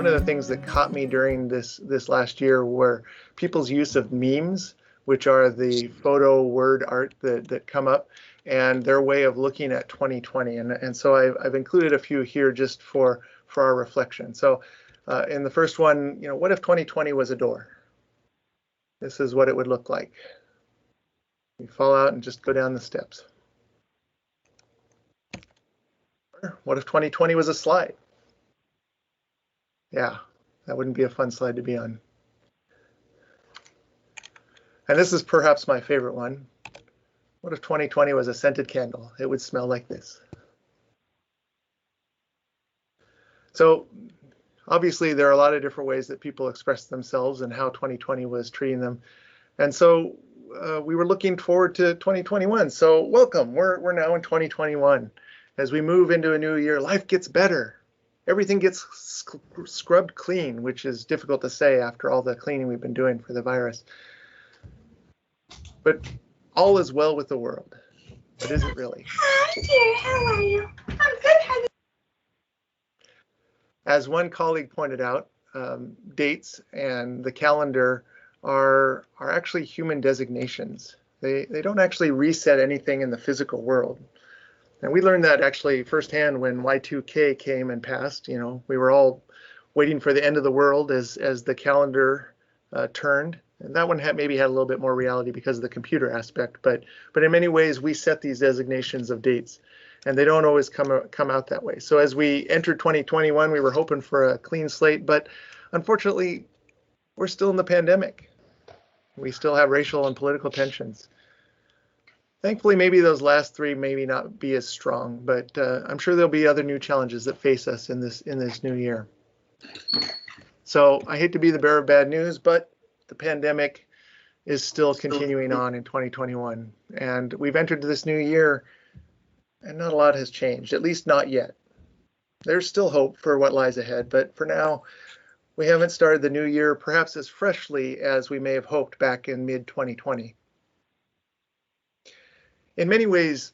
one of the things that caught me during this last year were people's use of memes, which are the photo word art that come up, and their way of looking at 2020. And so I've included a few here just for our reflection. So in the first one, what if 2020 was a door? This is what it would look like. You fall out and just go down the steps. What if 2020 was a slide? Yeah, that wouldn't be a fun slide to be on. And this is perhaps my favorite one. What if 2020 was a scented candle? It would smell like this. So obviously there are a lot of different ways that people express themselves and how 2020 was treating them. And so we were looking forward to 2021. So welcome, we're now in 2021. As we move into a new year, life gets better. Everything gets scrubbed clean, which is difficult to say after all the cleaning we've been doing for the virus. But all is well with the world. But is it really? Hi dear, how are you? I'm good. How are you? As one colleague pointed out, dates and the calendar are actually human designations. They don't actually reset anything in the physical world. And we learned that actually firsthand when Y2K came and passed. We were all waiting for the end of the world as the calendar turned. And that one maybe had a little bit more reality because of the computer aspect. But in many ways, we set these designations of dates, and they don't always come out that way. So as we entered 2021, we were hoping for a clean slate, but unfortunately, we're still in the pandemic. We still have racial and political tensions. Thankfully, maybe those last three maybe not be as strong, but I'm sure there'll be other new challenges that face us in this new year. So I hate to be the bearer of bad news, but the pandemic is still continuing on in 2021. And we've entered this new year and not a lot has changed, at least not yet. There's still hope for what lies ahead, but for now, we haven't started the new year perhaps as freshly as we may have hoped back in mid-2020. In many ways,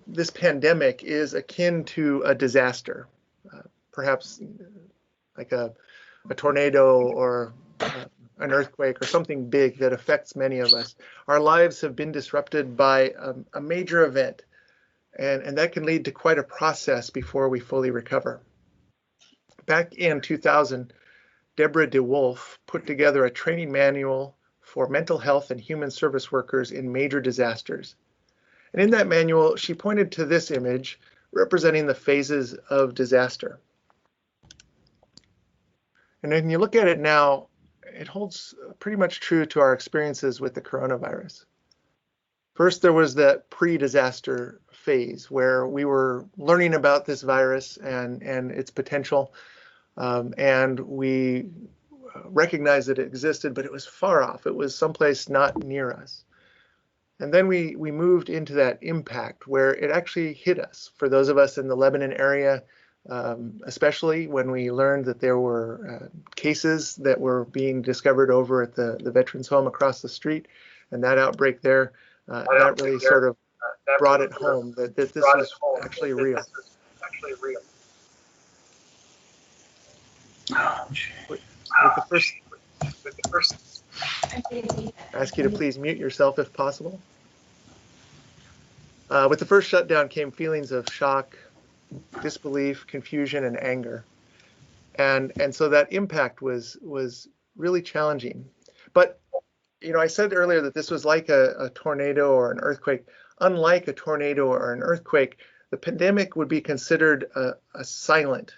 this pandemic is akin to a disaster, perhaps like a tornado or an earthquake or something big that affects many of us. Our lives have been disrupted by a major event, and that can lead to quite a process before we fully recover. Back in 2000, Deborah DeWolf put together a training manual for mental health and human service workers in major disasters. And in that manual, she pointed to this image representing the phases of disaster. And when you look at it now, it holds pretty much true to our experiences with the coronavirus. First, there was that pre-disaster phase where we were learning about this virus and its potential, and we recognized that it existed, but it was far off. It was someplace not near us. And then we moved into that impact where it actually hit us. For those of us in the Lebanon area, especially when we learned that there were cases that were being discovered over at the veterans home across the street, and that outbreak there, that really sort of brought it home that this was actually real. With the first, I ask you to please mute yourself if possible. With the first shutdown came feelings of shock, disbelief, confusion, and anger. And so that impact was really challenging. But I said earlier that this was like a tornado or an earthquake. Unlike a tornado or an earthquake, the pandemic would be considered a silent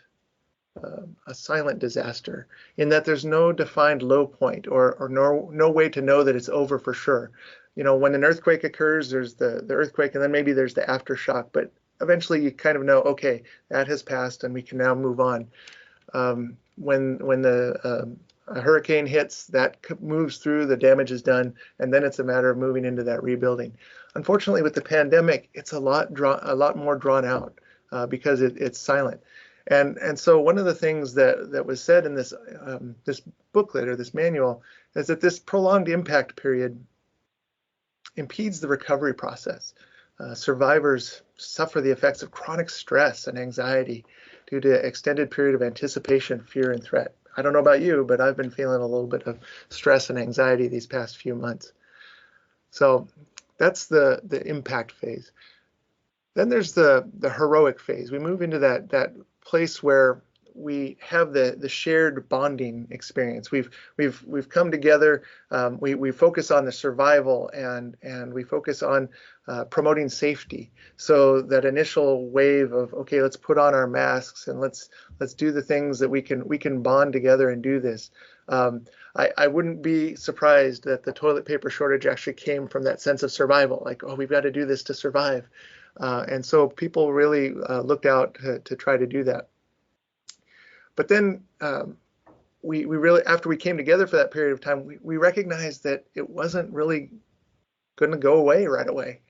disaster, in that there's no defined low point or no way to know that it's over for sure. When an earthquake occurs, there's the earthquake, and then maybe there's the aftershock, but eventually you kind of know, okay, that has passed and we can now move on. When a hurricane hits, that moves through, the damage is done, and then it's a matter of moving into that rebuilding. Unfortunately, with the pandemic, it's a lot more drawn out because it's silent. And so one of the things that was said in this booklet or this manual is that this prolonged impact period impedes the recovery process. Survivors suffer the effects of chronic stress and anxiety due to extended period of anticipation, fear, and threat. I don't know about you, but I've been feeling a little bit of stress and anxiety these past few months. So that's the impact phase. Then there's the heroic phase. We move into that place where we have the shared bonding experience. We've come together. We focus on the survival and we focus on promoting safety. So that initial wave of, okay, let's put on our masks and let's do the things that we can bond together and do this. I wouldn't be surprised that the toilet paper shortage actually came from that sense of survival. Like, oh, we've got to do this to survive. And so people really looked out to try to do that. But then we really, after we came together for that period of time, we recognized that it wasn't really going to go away right away.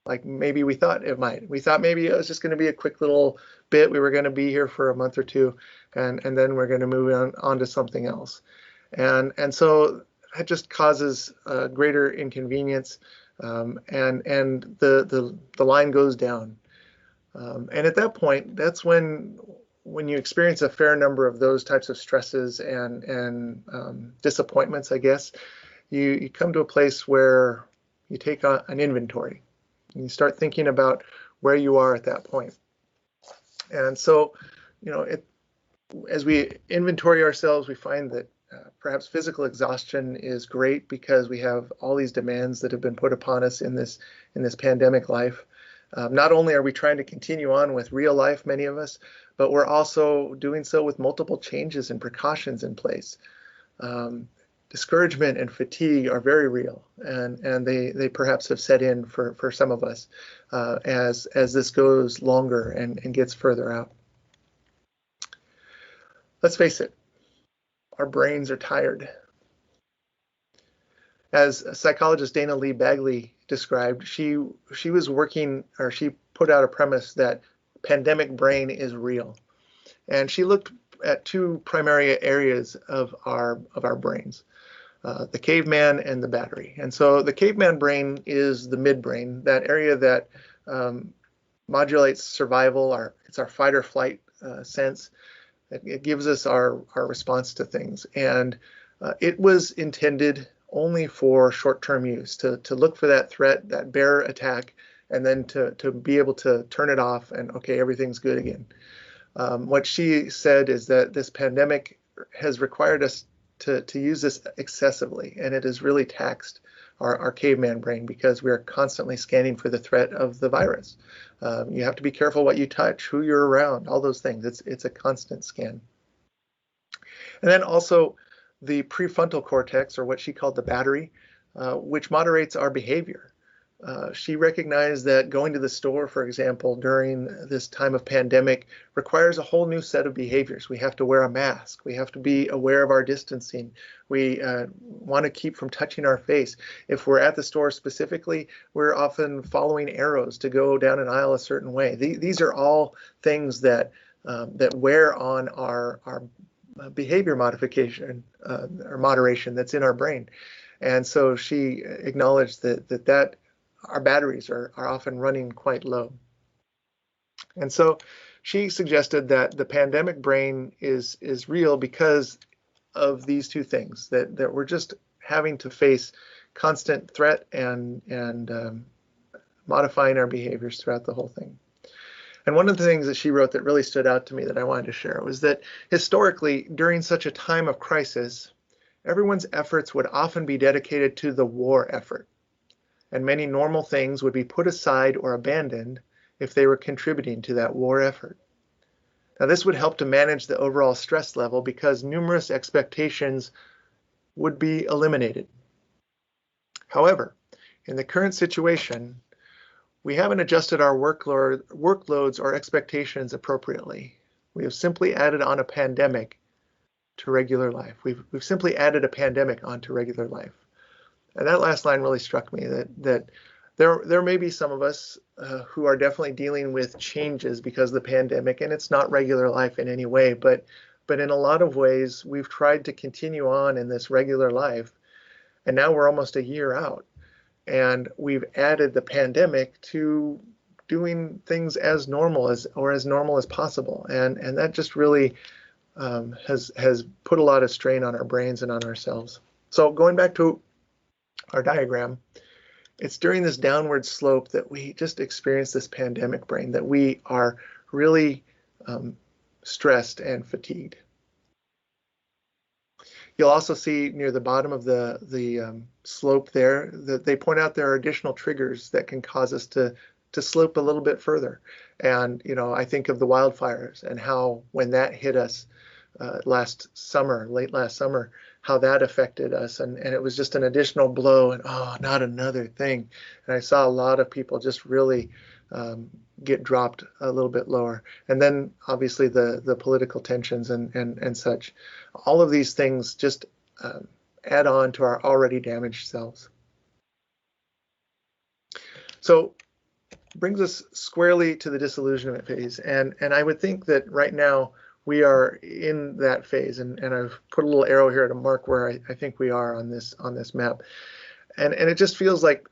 Like maybe we thought it might. We thought maybe it was just going to be a quick little bit. We were going to be here for a month or two, and then we're going to move on to something else. And so that just causes greater inconvenience, and the line goes down. And at that point, that's when you experience a fair number of those types of stresses and disappointments, I guess, you come to a place where you take an inventory. And you start thinking about where you are at that point. And so, as we inventory ourselves, we find that perhaps physical exhaustion is great because we have all these demands that have been put upon us in this pandemic life. Not only are we trying to continue on with real life, many of us, but we're also doing so with multiple changes and precautions in place. Discouragement and fatigue are very real, and they perhaps have set in for some of us as this goes longer and gets further out. Let's face it, our brains are tired. As psychologist Dana Lee Bagley described, she was working, or she put out a premise that pandemic brain is real, and she looked at two primary areas of our brains. The caveman and the battery. And so the caveman brain is the midbrain, that area that modulates survival. It's our fight or flight sense. It gives us our response to things. And it was intended only for short-term use, to look for that threat, that bear attack, and then to be able to turn it off and, okay, everything's good again. What she said is that this pandemic has required us to use this excessively, and it has really taxed our caveman brain because we are constantly scanning for the threat of the virus. You have to be careful what you touch, who you're around, all those things. It's a constant scan. And then also the prefrontal cortex, or what she called the battery, which moderates our behavior. She recognized that going to the store, for example, during this time of pandemic requires a whole new set of behaviors. We have to wear a mask. We have to be aware of our distancing. We want to keep from touching our face. If we're at the store specifically, we're often following arrows to go down an aisle a certain way. These are all things that wear on our behavior modification or moderation that's in our brain. And so she acknowledged that our batteries are often running quite low. And so she suggested that the pandemic brain is real because of these two things, that we're just having to face constant threat and modifying our behaviors throughout the whole thing. And one of the things that she wrote that really stood out to me that I wanted to share was that historically, during such a time of crisis, everyone's efforts would often be dedicated to the war effort, and many normal things would be put aside or abandoned if they were contributing to that war effort. Now, this would help to manage the overall stress level because numerous expectations would be eliminated. However, in the current situation, we haven't adjusted our workloads or expectations appropriately. We have simply added on a pandemic to regular life. We've simply added a pandemic onto regular life. And that last line really struck me, that there may be some of us who are definitely dealing with changes because of the pandemic, and it's not regular life in any way, but in a lot of ways, we've tried to continue on in this regular life, and now we're almost a year out, and we've added the pandemic to doing things as normal as possible, and that just really has put a lot of strain on our brains and on ourselves. So going back to our diagram, it's during this downward slope that we just experience this pandemic brain, that we are really stressed and fatigued. You'll also see near the bottom of the slope there that they point out there are additional triggers that can cause us to slope a little bit further. And I think of the wildfires and how when that hit us late last summer, how that affected us, and it was just an additional blow, and not another thing. And I saw a lot of people just really get dropped a little bit lower. And then obviously the political tensions and such. All of these things just add on to our already damaged selves. So brings us squarely to the disillusionment phase. And I would think that right now we are in that phase, and I've put a little arrow here to mark where I think we are on this map. And it just feels like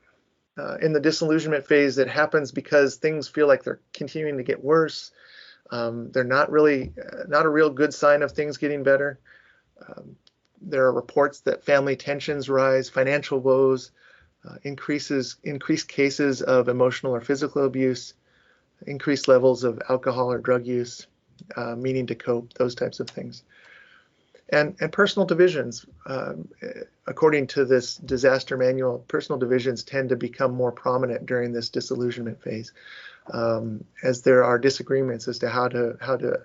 in the disillusionment phase that happens because things feel like they're continuing to get worse. They're not a real good sign of things getting better. There are reports that family tensions rise, financial woes, increased cases of emotional or physical abuse, increased levels of alcohol or drug use, meaning to cope, those types of things. And personal divisions, according to this disaster manual, personal divisions tend to become more prominent during this disillusionment phase, as there are disagreements as to how to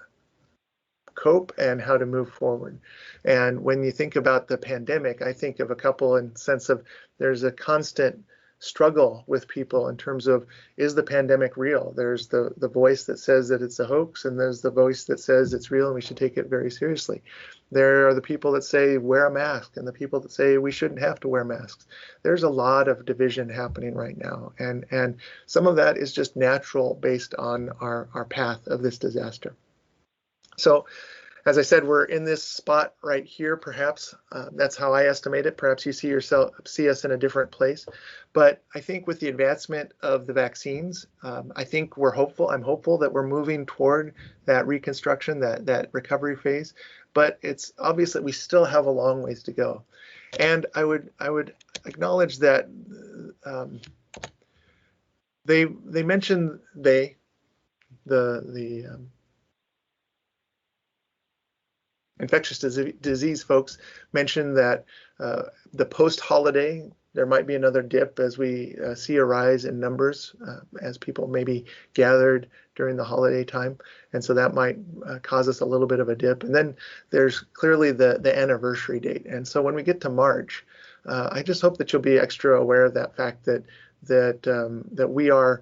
cope and how to move forward. And when you think about the pandemic, I think of a couple in the sense of there's a constant struggle with people in terms of, is the pandemic real? There's the voice that says that it's a hoax, and there's the voice that says it's real and we should take it very seriously. There are the people that say wear a mask, and the people that say we shouldn't have to wear masks. There's a lot of division happening right now, and some of that is just natural based on our path of this disaster. So as I said, we're in this spot right here, perhaps. That's how I estimate it. Perhaps you see us in a different place. But I think with the advancement of the vaccines, I think we're hopeful. I'm hopeful that we're moving toward that reconstruction, that recovery phase. But it's obvious that we still have a long ways to go. And I would acknowledge that they mentioned the infectious disease folks mentioned that the post-holiday, there might be another dip as we see a rise in numbers as people maybe gathered during the holiday time. And so that might cause us a little bit of a dip. And then there's clearly the anniversary date. And so when we get to March, I just hope that you'll be extra aware of that fact that we are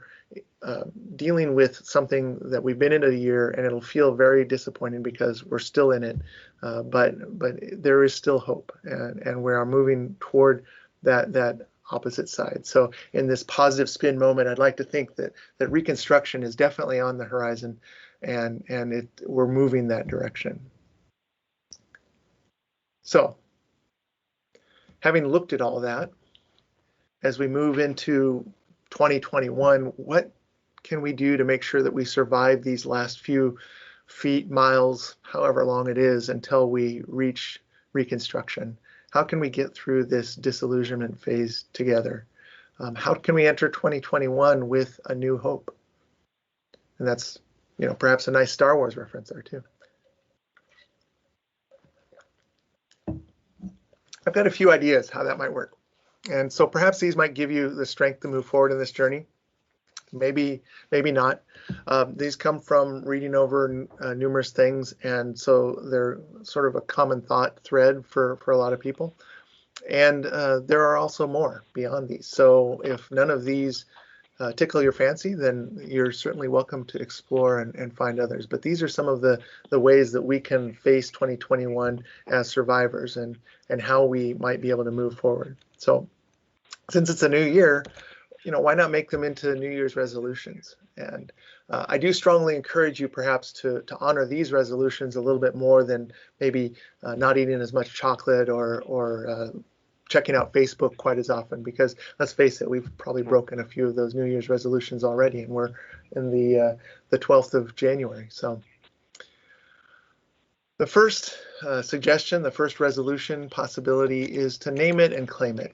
dealing with something that we've been in a year, and it'll feel very disappointing because we're still in it, but there is still hope, and we are moving toward that opposite side. So in this positive spin moment, I'd like to think that reconstruction is definitely on the horizon, and we're moving that direction. So having looked at all that, as we move into 2021, what can we do to make sure that we survive these last few feet, miles, however long it is, until we reach reconstruction? How can we get through this disillusionment phase together? How can we enter 2021 with a new hope? And that's, perhaps a nice Star Wars reference there too. I've got a few ideas how that might work. And so perhaps these might give you the strength to move forward in this journey. Maybe not. These come from reading over numerous things, and so they're sort of a common thought thread for a lot of people. And there are also more beyond these. So if none of these tickle your fancy, then you're certainly welcome to explore and find others. But these are some of the ways that we can face 2021 as survivors, and how we might be able to move forward. So since it's a new year, why not make them into New Year's resolutions? And I do strongly encourage you perhaps to honor these resolutions a little bit more than maybe not eating as much chocolate or checking out Facebook quite as often, because let's face it, we've probably broken a few of those New Year's resolutions already, and we're in the 12th of January. So the first suggestion, the first resolution possibility is to name it and claim it.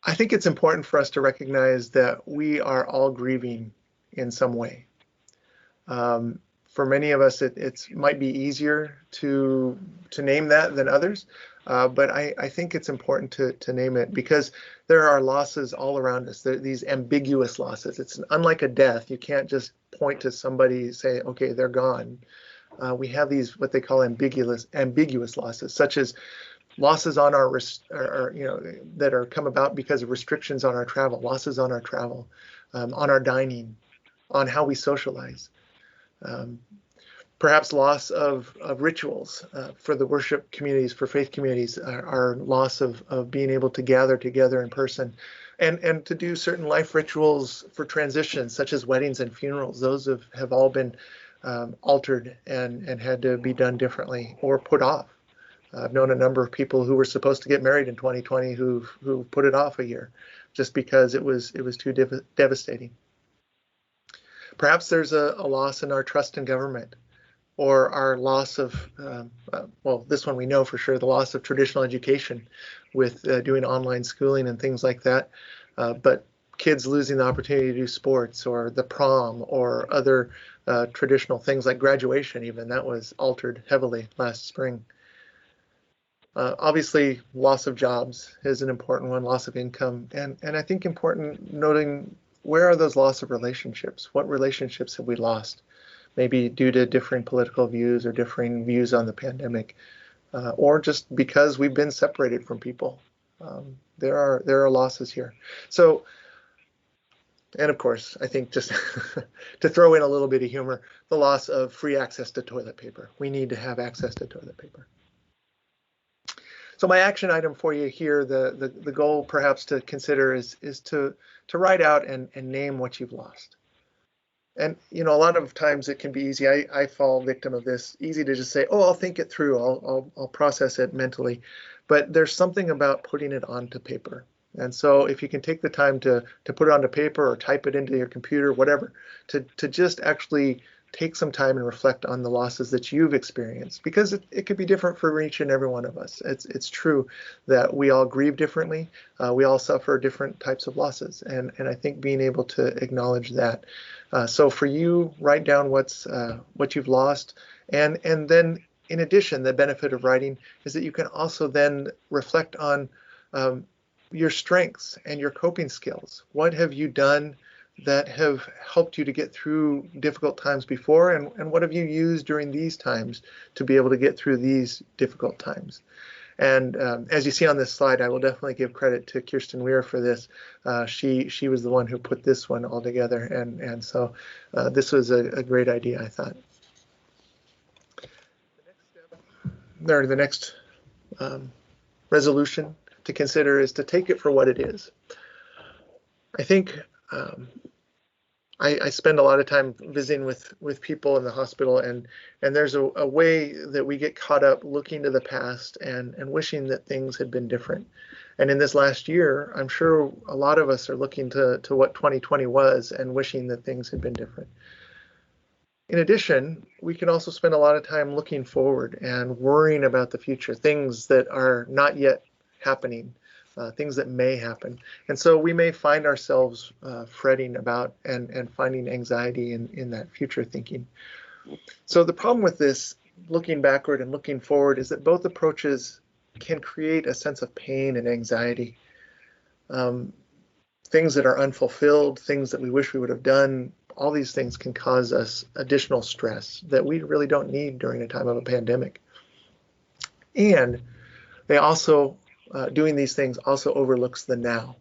I think it's important for us to recognize that we are all grieving in some way. For many of us, it might be easier to name that than others, but I think it's important to name it, because there are losses all around us. These ambiguous losses. It's unlike a death. You can't just point to somebody and say, okay, they're gone. We have these what they call ambiguous losses, such as losses on our that are come about because of restrictions on our travel, losses on our travel, on our dining, on how we socialize. Perhaps loss of rituals for the worship communities, for faith communities, our loss of being able to gather together in person, and to do certain life rituals for transitions, such as weddings and funerals. Those have all been altered and had to be done differently or put off. I've known a number of people who were supposed to get married in 2020 who put it off a year just because it was too devastating. Perhaps there's a loss in our trust in government, or our loss of, well, this one we know for sure, the loss of traditional education with doing online schooling and things like that. But kids losing the opportunity to do sports, or the prom, or other traditional things like graduation even, that was altered heavily last spring. Obviously, loss of jobs is an important one, loss of income, and I think important noting, where are those loss of relationships? What relationships have we lost? Maybe due to differing political views or differing views on the pandemic, or just because we've been separated from people. There are losses here. So, and of course, I think just to throw in a little bit of humor, the loss of free access to toilet paper. We need to have access to toilet paper. So my action item for you here, the goal perhaps to consider is to write out and name what you've lost. And a lot of times it can be easy. I fall victim of this. Easy to just say, oh, I'll think it through. I'll process it mentally. But there's something about putting it onto paper. And so if you can take the time to put it onto paper or type it into your computer, whatever, to just actually take some time and reflect on the losses that you've experienced, because it could be different for each and every one of us. It's true that we all grieve differently. We all suffer different types of losses. And I think being able to acknowledge that. So for you, write down what you've lost. And then in addition, the benefit of writing is that you can also then reflect on your strengths and your coping skills. What have you done that have helped you to get through difficult times before, and what have you used during these times to be able to get through these difficult times? And as you see on this slide, I will definitely give credit to Kirsten Weir for this. She was the one who put this one all together, and so this was a great idea, I thought. The next resolution to consider is to take it for what it is. I think I spend a lot of time visiting with people in the hospital, and there's a way that we get caught up looking to the past and wishing that things had been different. And in this last year, I'm sure a lot of us are looking to what 2020 was and wishing that things had been different. In addition, we can also spend a lot of time looking forward and worrying about the future, things that are not yet happening. Things that may happen. And so we may find ourselves fretting about and finding anxiety in that future thinking. So the problem with this, looking backward and looking forward, is that both approaches can create a sense of pain and anxiety. Things that are unfulfilled, things that we wish we would have done, all these things can cause us additional stress that we really don't need during a time of a pandemic. And they also doing these things also overlooks the now.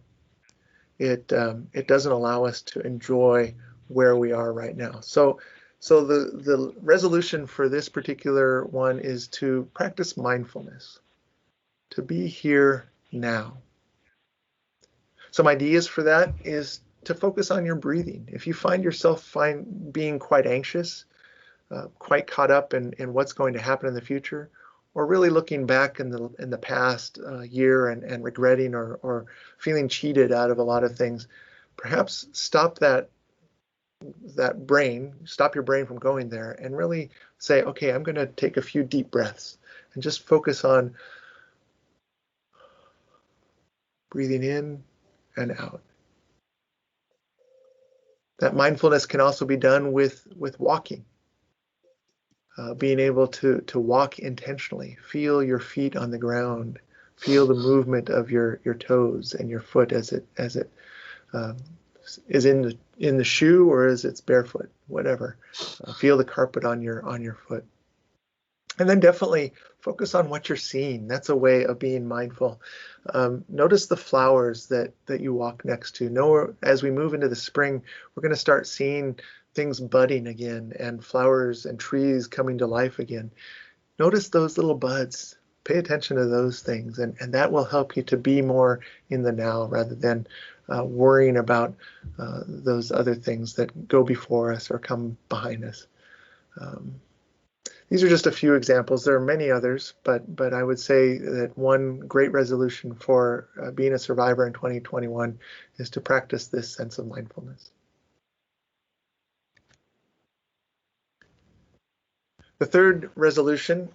It doesn't allow us to enjoy where we are right now. So the resolution for this particular one is to practice mindfulness, to be here now. Some ideas for that is to focus on your breathing. If you find yourself being quite anxious, quite caught up in what's going to happen in the future, or really looking back in the past year and regretting or feeling cheated out of a lot of things, perhaps stop stop your brain from going there and really say, okay, I'm going to take a few deep breaths and just focus on breathing in and out. That mindfulness can also be done with walking. Being able to walk intentionally, feel your feet on the ground, feel the movement of your toes and your foot as it is in the shoe or as it's barefoot, whatever. Feel the carpet on your foot. And then definitely focus on what you're seeing. That's a way of being mindful. Notice the flowers that you walk next to. As we move into the spring, we're going to start seeing things budding again and flowers and trees coming to life again. Notice those little buds. Pay attention to those things, and that will help you to be more in the now rather than worrying about those other things that go before us or come behind us. These are just a few examples. There are many others, but I would say that one great resolution for being a survivor in 2021 is to practice this sense of mindfulness. The third resolution,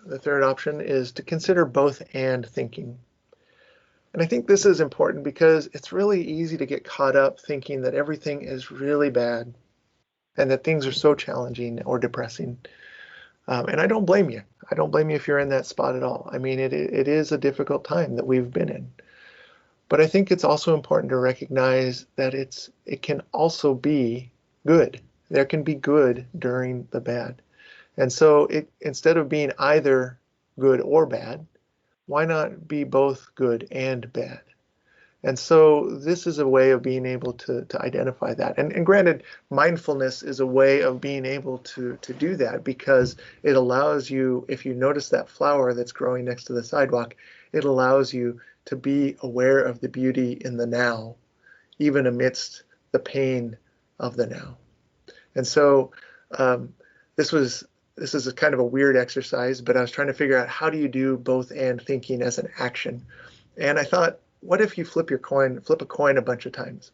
the third option, is to consider both and thinking. And I think this is important because it's really easy to get caught up thinking that everything is really bad and that things are so challenging or depressing. And I don't blame you. I don't blame you if you're in that spot at all. I mean, it is a difficult time that we've been in. But I think it's also important to recognize that it can also be good. There can be good during the bad. And so instead of being either good or bad, why not be both good and bad? And so this is a way of being able to identify that. And granted, mindfulness is a way of being able to do that because it allows you, if you notice that flower that's growing next to the sidewalk, it allows you to be aware of the beauty in the now, even amidst the pain of the now. And so this is a kind of a weird exercise, but I was trying to figure out how do you do both and thinking as an action. And I thought, what if you flip a coin a bunch of times?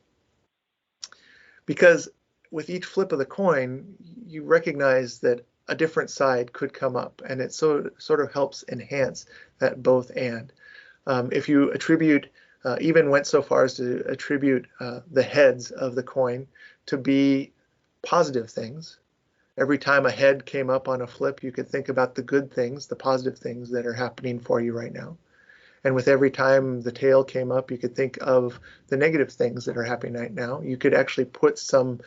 Because with each flip of the coin, you recognize that a different side could come up, and it sort of helps enhance that both and. If you even went so far as to attribute the heads of the coin to be positive things, every time a head came up on a flip, you could think about the good things, the positive things that are happening for you right now. And with every time the tail came up, you could think of the negative things that are happening right now. You could actually put some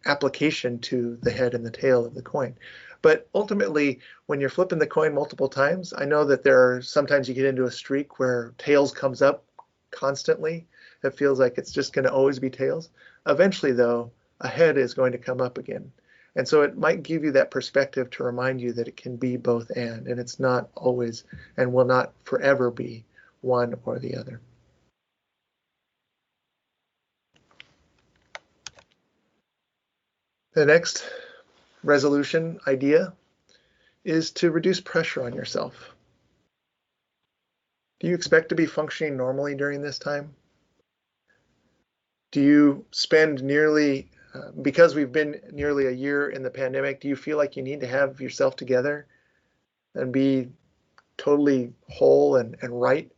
application to the head and the tail of the coin. But ultimately, when you're flipping the coin multiple times, I know that sometimes you get into a streak where tails comes up constantly. It feels like it's just going to always be tails. Eventually, though, a head is going to come up again. And so it might give you that perspective to remind you that it can be both and it's not always and will not forever be one or the other. The next resolution idea is to reduce pressure on yourself. Do you expect to be functioning normally during this time? Do you spend because we've been nearly a year in the pandemic, do you feel like you need to have yourself together and be totally whole and right?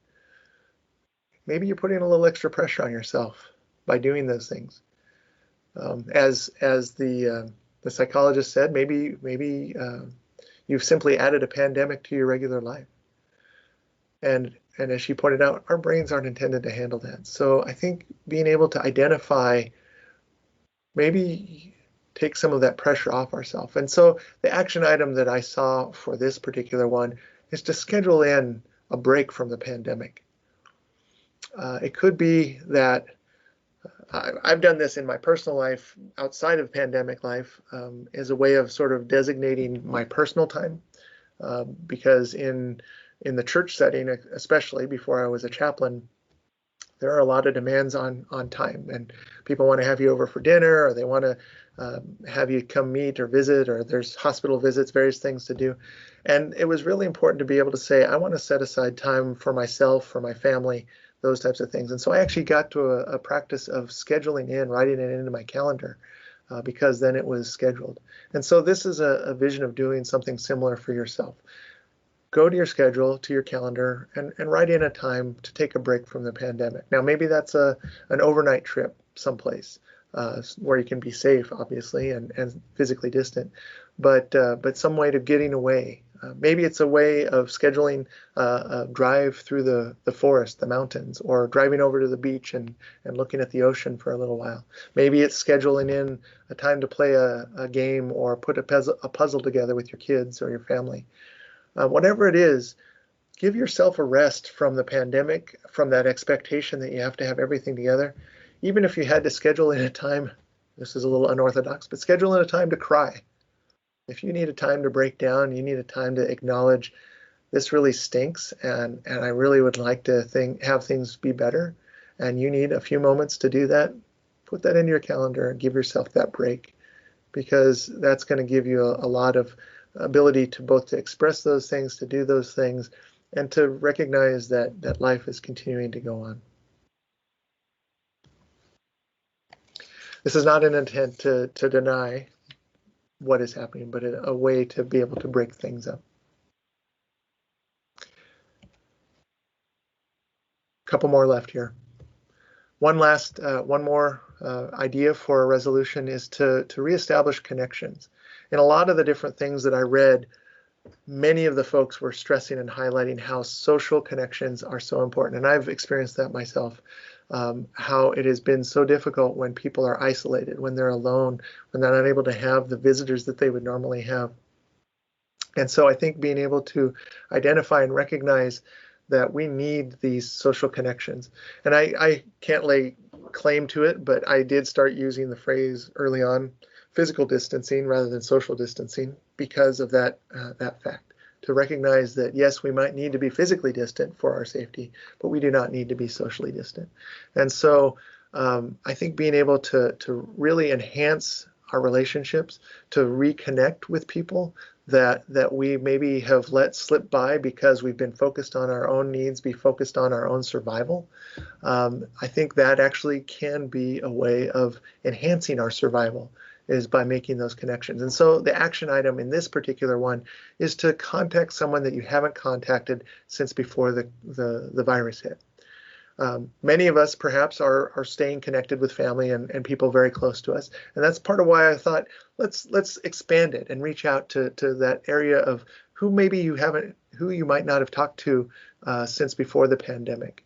Maybe you're putting a little extra pressure on yourself by doing those things. As the psychologist said, maybe you've simply added a pandemic to your regular life. And as she pointed out, our brains aren't intended to handle that. So I think being able to identify, maybe take some of that pressure off ourselves. And so the action item that I saw for this particular one is to schedule in a break from the pandemic. It could be that I've done this in my personal life outside of pandemic life as a way of sort of designating my personal time because in the church setting, especially before I was a chaplain, there are a lot of demands on time, and people want to have you over for dinner, or they want to have you come meet or visit, or there's hospital visits, various things to do. And it was really important to be able to say, I want to set aside time for myself, for my family, those types of things. And so I actually got to a practice of scheduling in, writing it into my calendar, because then it was scheduled. And so this is a vision of doing something similar for yourself. Go to your schedule, to your calendar, and write in a time to take a break from the pandemic. Now, maybe that's an overnight trip someplace where you can be safe, obviously, and physically distant, but some way to getting away. Maybe it's a way of scheduling a drive through the forest, the mountains, or driving over to the beach and looking at the ocean for a little while. Maybe it's scheduling in a time to play a game or put a puzzle together with your kids or your family. Whatever it is, give yourself a rest from the pandemic, from that expectation that you have to have everything together. Even if you had to schedule in a time, this is a little unorthodox, but schedule in a time to cry. If you need a time to break down, you need a time to acknowledge this really stinks, and I really would like to have things be better, and you need a few moments to do that, put that into your calendar and give yourself that break, because that's going to give you a lot of ability to both to express those things, to do those things, and to recognize that life is continuing to go on. This is not an intent to deny what is happening, but a way to be able to break things up. A couple more left here. One more idea for a resolution is to reestablish connections. In a lot of the different things that I read, many of the folks were stressing and highlighting how social connections are so important. And I've experienced that myself, how it has been so difficult when people are isolated, when they're alone, when they're not able to have the visitors that they would normally have. And so I think being able to identify and recognize that we need these social connections. And I can't lay claim to it, but I did start using the phrase early on, physical distancing rather than social distancing, because of that fact. To recognize that, yes, we might need to be physically distant for our safety, but we do not need to be socially distant. And so I think being able to really enhance our relationships, to reconnect with people that we maybe have let slip by because we've been focused on our own needs, be focused on our own survival. I think that actually can be a way of enhancing our survival, is by making those connections. And so the action item in this particular one is to contact someone that you haven't contacted since before the virus hit. Many of us perhaps are staying connected with family and people very close to us. And that's part of why I thought, let's expand it and reach out to that area of who you might not have talked to since before the pandemic.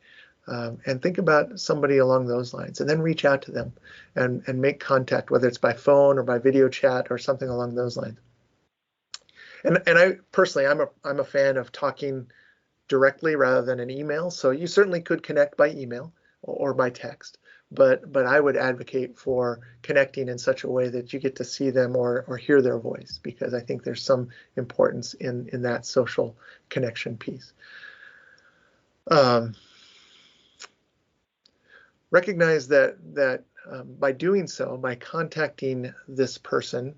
And think about somebody along those lines, and then reach out to them and make contact, whether it's by phone or by video chat or something along those lines. And I personally, I'm a fan of talking directly rather than an email. So you certainly could connect by email or by text, but I would advocate for connecting in such a way that you get to see them or hear their voice, because I think there's some importance in that social connection piece. Recognize that by doing so, by contacting this person,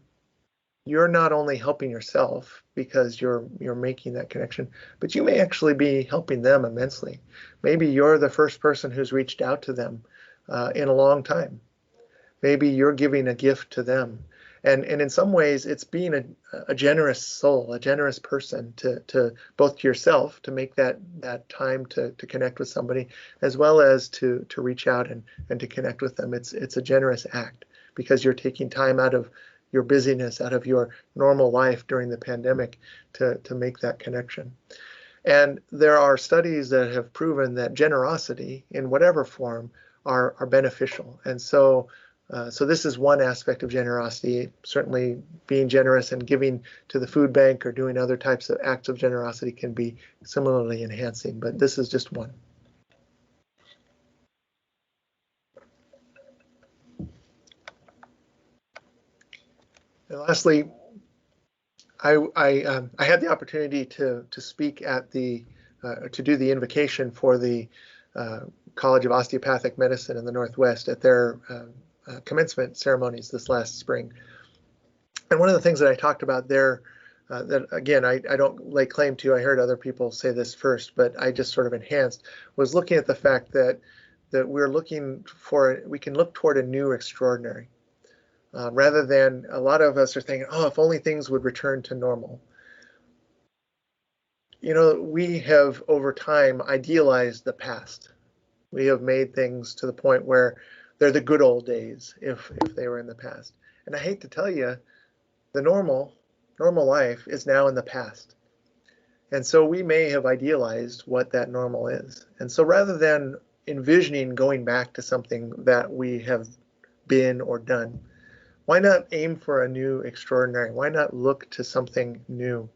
you're not only helping yourself because you're making that connection, but you may actually be helping them immensely. Maybe you're the first person who's reached out to them in a long time. Maybe you're giving a gift to them. And in some ways, it's being a generous soul, a generous person to both to yourself, to make that time to connect with somebody, as well as to reach out and to connect with them. It's a generous act, because you're taking time out of your busyness, out of your normal life during the pandemic to make that connection. And there are studies that have proven that generosity in whatever form are beneficial. And so this is one aspect of generosity. Certainly being generous and giving to the food bank or doing other types of acts of generosity can be similarly enhancing, but this is just one. And lastly, I had the opportunity to speak at to do the invocation for the College of Osteopathic Medicine in the Northwest at their commencement ceremonies this last spring. And one of the things that I talked about there, that again, I don't lay claim to, I heard other people say this first, but I just sort of enhanced, was looking at the fact that we're looking for, we can look toward a new extraordinary. Rather than, a lot of us are thinking, oh, if only things would return to normal. You know, we have over time idealized the past. We have made things to the point where they're the good old days if they were in the past. And I hate to tell you, the normal life is now in the past. And so we may have idealized what that normal is. And so rather than envisioning going back to something that we have been or done, why not aim for a new extraordinary? Why not look to something new?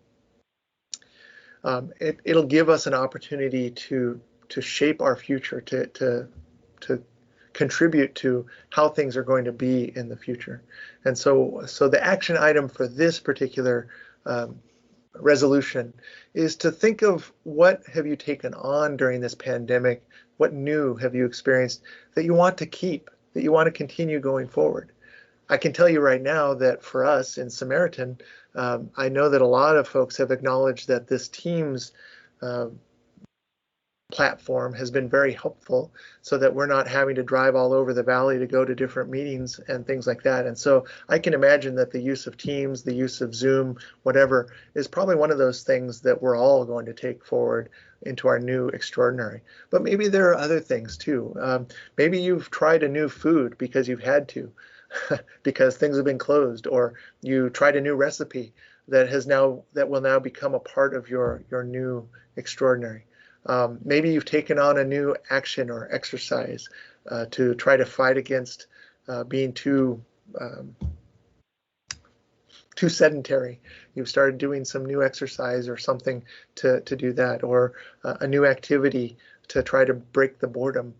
It'll give us an opportunity to shape our future, to contribute to how things are going to be in the future. And so the action item for this particular resolution is to think of what have you taken on during this pandemic, what new have you experienced that you want to keep, that you want to continue going forward. I can tell you right now that for us in Samaritan, I know that a lot of folks have acknowledged that this Teams platform has been very helpful so that we're not having to drive all over the valley to go to different meetings and things like that. And so I can imagine that the use of Teams, the use of Zoom, whatever, is probably one of those things that we're all going to take forward into our new extraordinary. But maybe there are other things too. Maybe you've tried a new food because you've had to. Because things have been closed, or you tried a new recipe that will now become a part of your new extraordinary. Maybe you've taken on a new action or exercise to try to fight against being too sedentary. You've started doing some new exercise or something to do that, or a new activity to try to break the boredom.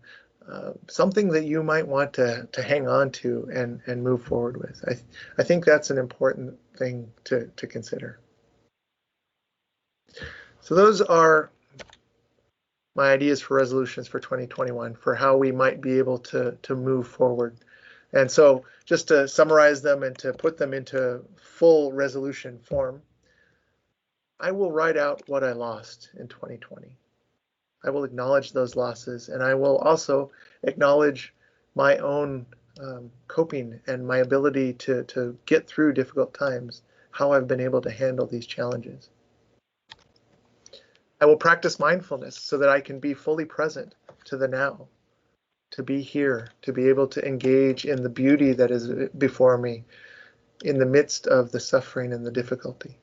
Something that you might want to hang on to and move forward with. I think that's an important thing to consider. So those are my ideas for resolutions for 2021, for how we might be able to move forward. And so just to summarize them and to put them into full resolution form, I will write out what I lost in 2020. I will acknowledge those losses, and I will also acknowledge my own coping and my ability to get through difficult times, how I've been able to handle these challenges. I will practice mindfulness so that I can be fully present to the now, to be here, to be able to engage in the beauty that is before me in the midst of the suffering and the difficulty.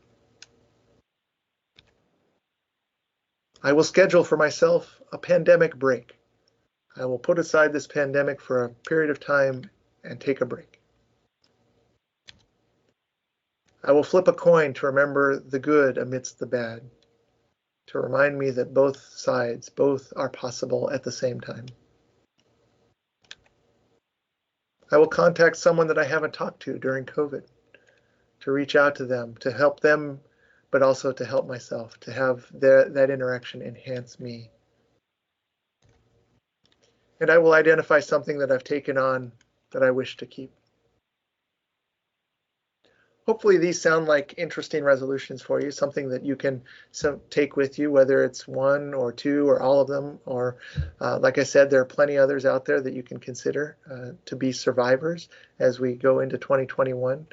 I will schedule for myself a pandemic break. I will put aside this pandemic for a period of time and take a break. I will flip a coin to remember the good amidst the bad, to remind me that both sides, both are possible at the same time. I will contact someone that I haven't talked to during COVID, to reach out to them, to help them, but also to help myself, to have that interaction enhance me. And I will identify something that I've taken on that I wish to keep. Hopefully these sound like interesting resolutions for you, something that you can take with you, whether it's one or two or all of them, or like I said, there are plenty others out there that you can consider to be survivors as we go into 2021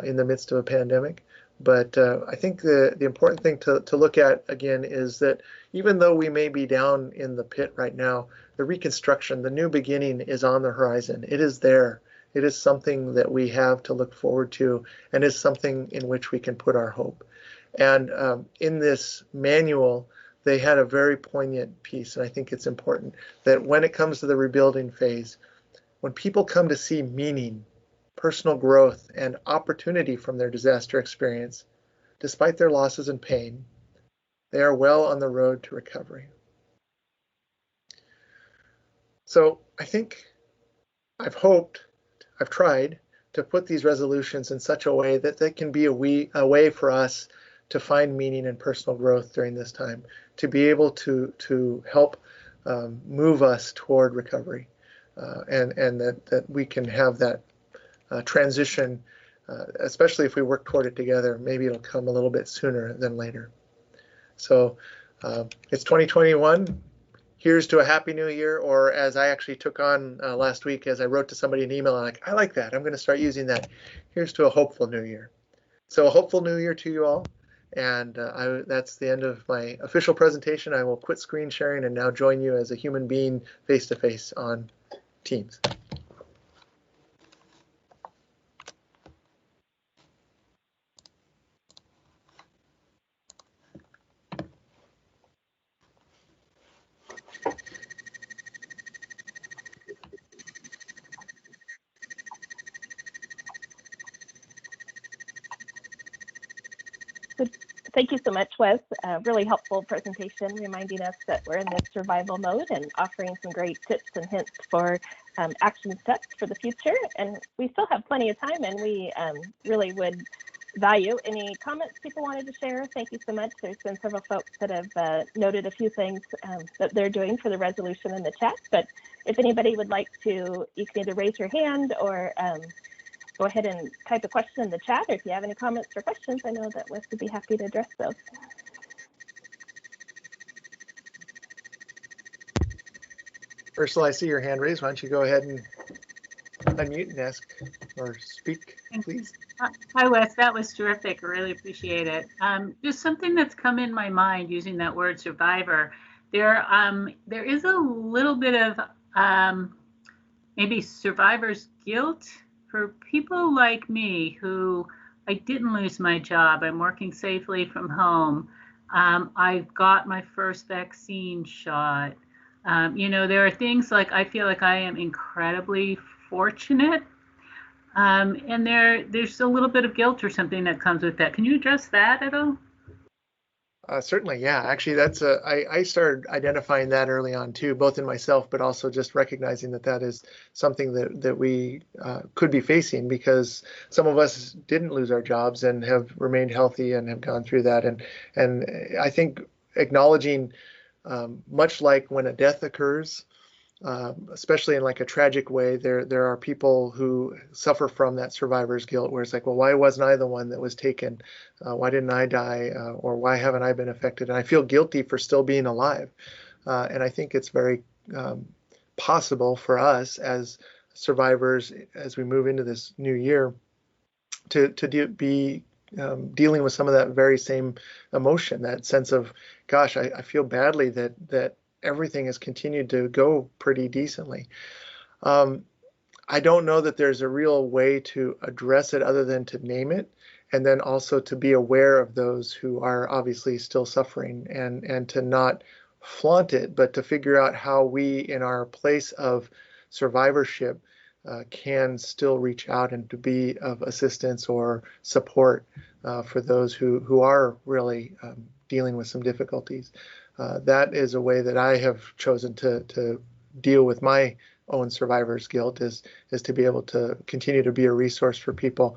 in the midst of a pandemic. But I think the important thing to look at again is that even though we may be down in the pit right now, the reconstruction, the new beginning is on the horizon. It is there. It is something that we have to look forward to, and is something in which we can put our hope. And in this manual, they had a very poignant piece, and I think it's important that when it comes to the rebuilding phase, when people come to see meaning, personal growth, and opportunity from their disaster experience, despite their losses and pain, they are well on the road to recovery. So I think I've tried to put these resolutions in such a way that they can be a way for us to find meaning and personal growth during this time, to be able to help move us toward recovery, and that we can have that transition, especially if we work toward it together. Maybe it'll come a little bit sooner than later. So it's 2021. Here's to a happy new year, or as I actually took on last week, as I wrote to somebody an email, I'm like, I like that. I'm going to start using that. Here's to a hopeful new year. So a hopeful new year to you all. And that's the end of my official presentation. I will quit screen sharing and now join you as a human being face-to-face on Teams. Thank you so much, Wes. Really helpful presentation, reminding us that we're in this survival mode and offering some great tips and hints for action steps for the future. And we still have plenty of time, and we really would value any comments people wanted to share. Thank you so much. There's been several folks that have noted a few things that they're doing for the resolution in the chat. But if anybody would like to, you can either raise your hand or go ahead and type a question in the chat, or if you have any comments or questions, I know that Wes would be happy to address those. Ursula, I see your hand raised. Why don't you go ahead and unmute and ask or speak, please? Hi, Wes. That was terrific. I really appreciate it. Just something that's come in my mind using that word survivor. There is a little bit of maybe survivor's guilt for people like me who I didn't lose my job. I'm working safely from home. I've got my first vaccine shot. You know, there are things like I feel like I am incredibly fortunate. And there's a little bit of guilt or something that comes with that. Can you address that at all? Certainly, yeah. Actually, I started identifying that early on too, both in myself, but also just recognizing that is something that we could be facing, because some of us didn't lose our jobs and have remained healthy and have gone through that. And I think acknowledging, much like when a death occurs, especially in like a tragic way, there are people who suffer from that survivor's guilt, where it's like, well, why wasn't I the one that was taken? Why didn't I die? Or why haven't I been affected? And I feel guilty for still being alive. And I think it's very possible for us as survivors, as we move into this new year, to be dealing with some of that very same emotion, that sense of, gosh, I feel badly that everything has continued to go pretty decently. I don't know that there's a real way to address it other than to name it, and then also to be aware of those who are obviously still suffering, and to not flaunt it, but to figure out how we, in our place of survivorship, can still reach out and to be of assistance or support for those who are really dealing with some difficulties. That is a way that I have chosen to deal with my own survivor's guilt, is to be able to continue to be a resource for people,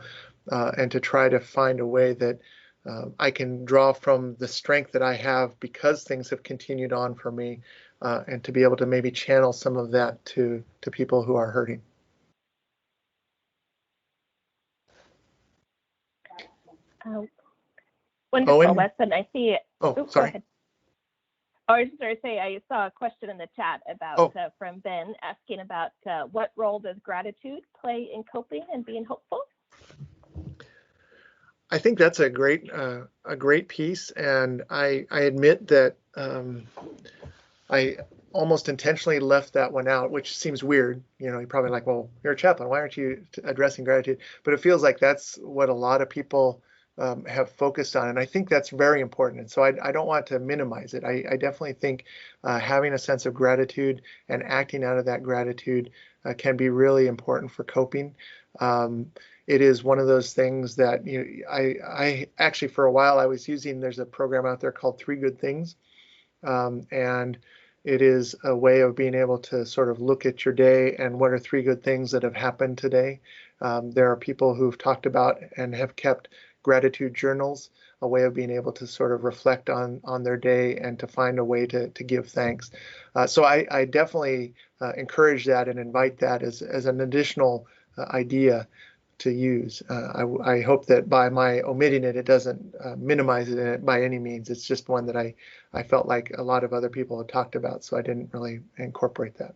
and to try to find a way that I can draw from the strength that I have because things have continued on for me, and to be able to maybe channel some of that to people who are hurting. Wonderful, Owen? Wes, and I see it. Oh, Oops, sorry. Go ahead. Oh, I was just going to say, I saw a question in the chat about from Ben asking about what role does gratitude play in coping and being hopeful? I think that's a great piece, and I admit that I almost intentionally left that one out, which seems weird. You know, you're probably like, well, you're a chaplain, why aren't you addressing gratitude? But it feels like that's what a lot of people have focused on, and I think that's very important. And so I don't want to minimize it. I definitely think having a sense of gratitude and acting out of that gratitude can be really important for coping. It is one of those things that, you know, I actually, for a while I was using, there's a program out there called 3 Good Things, and it is a way of being able to sort of look at your day and what are 3 good things that have happened today. There are people who've talked about and have kept gratitude journals, a way of being able to sort of reflect on their day and to find a way to give thanks. So I definitely encourage that and invite that as an additional idea to use. I hope that by my omitting it, it doesn't minimize it by any means. It's just one that I felt like a lot of other people had talked about, so I didn't really incorporate that.